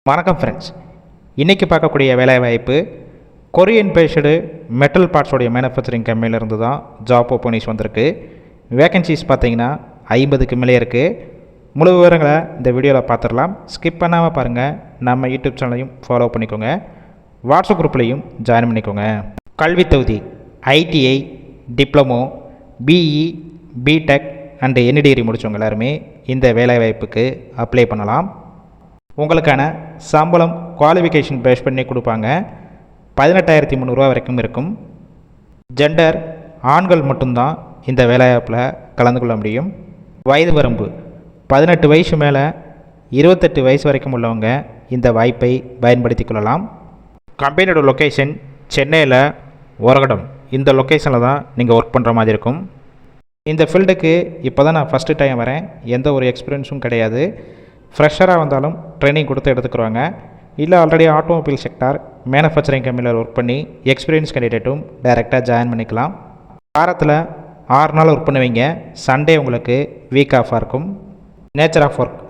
வணக்கம் ஃப்ரெண்ட்ஸ். இன்றைக்கி பார்க்கக்கூடிய வேலைவாய்ப்பு கொரியன் பேஸ்டு மெட்டல் பார்ட்ஸோடைய மேனுஃபேக்சரிங் கம்பெனிலேருந்து தான் ஜாப் ஓப்பனிங்ஸ் வந்திருக்கு. வேகன்சிஸ் பார்த்தீங்கன்னா 50க்கு மேலே இருக்குது. முழு விவரங்களை இந்த வீடியோவில் பார்த்துடலாம். ஸ்கிப் பண்ணாமல் பாருங்கள். நம்ம யூடியூப் சேனலையும் ஃபாலோ பண்ணிக்கோங்க. வாட்ஸ்அப் குரூப்லேயும் ஜாயின் பண்ணிக்கோங்க. கல்வி தகுதி ITI, diploma, BE, BTech and any degree முடித்தவங்க எல்லாருமே இந்த வேலைவாய்ப்புக்கு அப்ளை பண்ணலாம். உங்களுக்கான சம்பளம் குவாலிஃபிகேஷன் பேஸ் பண்ணி கொடுப்பாங்க. 18,300 வரைக்கும் இருக்கும். ஜெண்டர் ஆண்கள் மட்டும்தான் இந்த வேலைவாய்ப்பில் கலந்து கொள்ள முடியும். வயது வரம்பு 18 வயசு மேலே 28 வயசு வரைக்கும் உள்ளவங்க இந்த வாய்ப்பை பயன்படுத்தி கொள்ளலாம். கம்பெனியோட லொக்கேஷன் சென்னையில் ஒரகடம். இந்த லொக்கேஷனில் தான் நீங்கள் ஒர்க் பண்ணுற மாதிரி இருக்கும். இந்த ஃபீல்டுக்கு இப்போ தான் நான் ஃபஸ்ட்டு டைம் வரேன். எந்த ஒரு எக்ஸ்பீரியன்ஸும் கிடையாது. ஃப்ரெஷராக வந்தாலும் ட்ரைனிங் கொடுத்து எடுத்துக்கிறாங்க. இல்லை ஆல்ரெடி ஆட்டோமொபைல் செக்டார் மேனுஃபேக்சரிங் கம்பெனியில் ஒர்க் பண்ணி எக்ஸ்பீரியன்ஸ் கேண்டிடேட்டும் டைரெக்டாக ஜாயின் பண்ணிக்கலாம். வாரத்தில் 6 நாள் ஒர்க் பண்ணுவீங்க. சண்டே உங்களுக்கு வீக் ஆஃபாக இருக்கும். Nature of work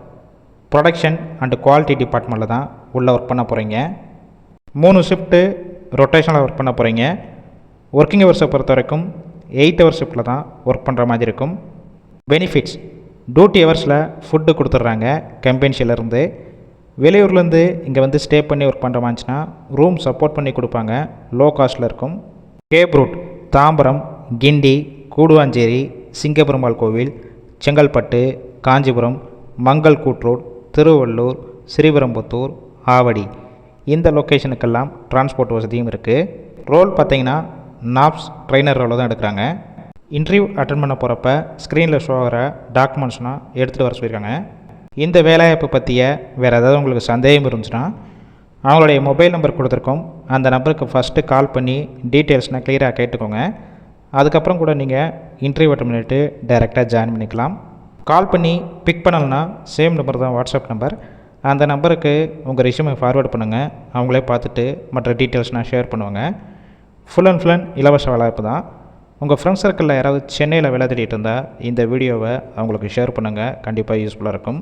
production and quality டிபார்ட்மெண்ட்டில் தான் உள்ளே ஒர்க் பண்ண போகிறீங்க. 3 ஷிஃப்ட்டு ரொட்டேஷனில் ஒர்க் பண்ண போகிறீங்க. ஒர்க்கிங் ஹவர்ஸை பொறுத்த வரைக்கும் 8 ஹவர் ஷிஃப்ட்டில் தான் ஒர்க் பண்ணுற மாதிரி இருக்கும். பெனிஃபிட்ஸ் டியூட்டி ஹவர்ஸில் ஃபுட்டு கொடுத்துட்றாங்க கம்பெனிஷிலேருந்து. வெளியூர்லேருந்து இங்கே வந்து ஸ்டே பண்ணி ஒர்க் பண்ணுற மாதிரிச்சுன்னா ரூம் சப்போர்ட் பண்ணி கொடுப்பாங்க. லோ காஸ்ட்டில் இருக்கும். கேப் ரூட் தாம்பரம், கிண்டி, கூடுவாஞ்சேரி, சிங்கப்பெருமாள் கோவில், செங்கல்பட்டு, காஞ்சிபுரம், மங்கல்கூட் ரோட், திருவள்ளூர், ஸ்ரீபெரும்புத்தூர், ஆவடி இந்த லொக்கேஷனுக்கெல்லாம் டிரான்ஸ்போர்ட் வசதியும் இருக்குது. ரோல் பார்த்திங்கன்னா நாப்ஸ் ட்ரெயினர் ரோலில் தான் எடுக்கிறாங்க. இன்டர்வியூ அட்டன் பண்ண போகிறப்ப ஸ்க்ரீனில் ஷோ ஆகிற டாக்குமெண்ட்ஸ்னால் எடுத்துகிட்டு வர சொல்லியிருக்காங்க. இந்த வேலைவாய்ப்பு பற்றிய வேறு ஏதாவது உங்களுக்கு சந்தேகம் இருந்துச்சுன்னா அவங்களுடைய மொபைல் நம்பர் கொடுத்துருக்கோம். அந்த நம்பருக்கு ஃபஸ்ட்டு கால் பண்ணி டீட்டெயில்ஸ்னால் க்ளியராக கேட்டுக்கோங்க. அதுக்கப்புறம் கூட நீங்கள் இன்டர்வியூ அட்டன் பண்ணிவிட்டு டைரெக்டாக ஜாயின் பண்ணிக்கலாம். கால் பண்ணி பிக் பண்ணலைன்னா சேம் நம்பர் தான் வாட்ஸ்அப் நம்பர். அந்த நம்பருக்கு உங்கள் ரெஸ்யூமை ஃபார்வேர்ட் பண்ணுங்கள். அவங்களே பார்த்துட்டு மற்ற டீட்டெயில்ஸ்னால் ஷேர் பண்ணுவாங்க. ஃபுல் அண்ட் இலவச வேலைவாய்ப்பு தான். உங்கள் ஃப்ரெண்ட்ஸ் சர்க்கிளில் யாராவது சென்னையில் வேலை தேடிட்டு இருந்தால் இந்த வீடியோவை அவங்களுக்கு ஷேர் பண்ணுங்கள். கண்டிப்பாக யூஸ்ஃபுல்லாக இருக்கும்.